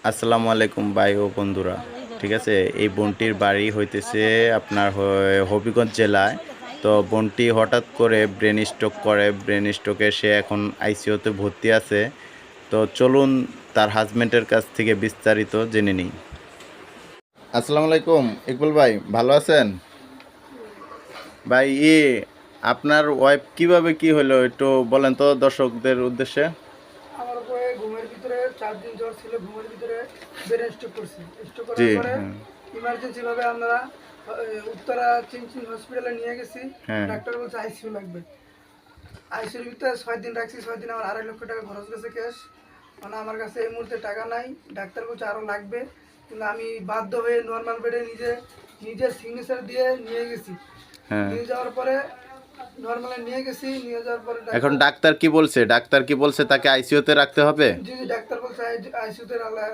আসসালামু আলাইকুম ভাই ও বন্ধুরা। ঠিক আছে, এই বোনটির বাড়ি হইতেছে আপনার হবিগঞ্জ জেলায়। তো বোনটি হঠাৎ করে ব্রেন স্ট্রোক করে, ব্রেন স্ট্রোকে সে এখন আইসিইউতে ভর্তি আছে। তো চলুন তার হাজবেন্ডের কাছ থেকে বিস্তারিত জেনে নিই। আসসালামু আলাইকুম ইকবাল ভাই, ভালো আছেন? ভাই আপনার ওয়াইফ কিভাবে কি হলো একটু বলেন তো দর্শকদের উদ্দেশ্যে। আমার উপরে ঘুমের ভিতরে 4 দিন জ্বর ছিল, ঘুমের ভিতরে ব্রেন স্ট্রোক করছি। স্ট্রোক জি, করার পরে হ্যাঁ, ইমার্জেন্সি ভাবে আমরা উত্তরা চিনচিন হসপিটালে নিয়ে গেছি। হ্যাঁ, ডাক্তার বলছে আইসিইউ লাগবে। আইসিইউর ভিতরে 6 দিন রাখছি। 6 দিন আমার 2.5 লক্ষ টাকা খরচ গেছে ক্যাশ। মানে আমার কাছে এই মুহূর্তে টাকা নাই। ডাক্তার বলছে আরও লাগবে, কিন্তু আমি বাধ্য হয়ে নর্মাল বেডে নিজের সিগনেচার দিয়ে নিয়ে গেছি। হ্যাঁ। নিয়ে যাওয়ার পরে নর্মালে নিয়ে গেছি। নিয়ে যাওয়ার পরে এখন ডাক্তার ডাক্তার কি বলছে? ডাক্তার কি বলছে তাকে আইসিইউতে রাখতে হবে? জি জি ডাক্তার বলছে আইসিইউতে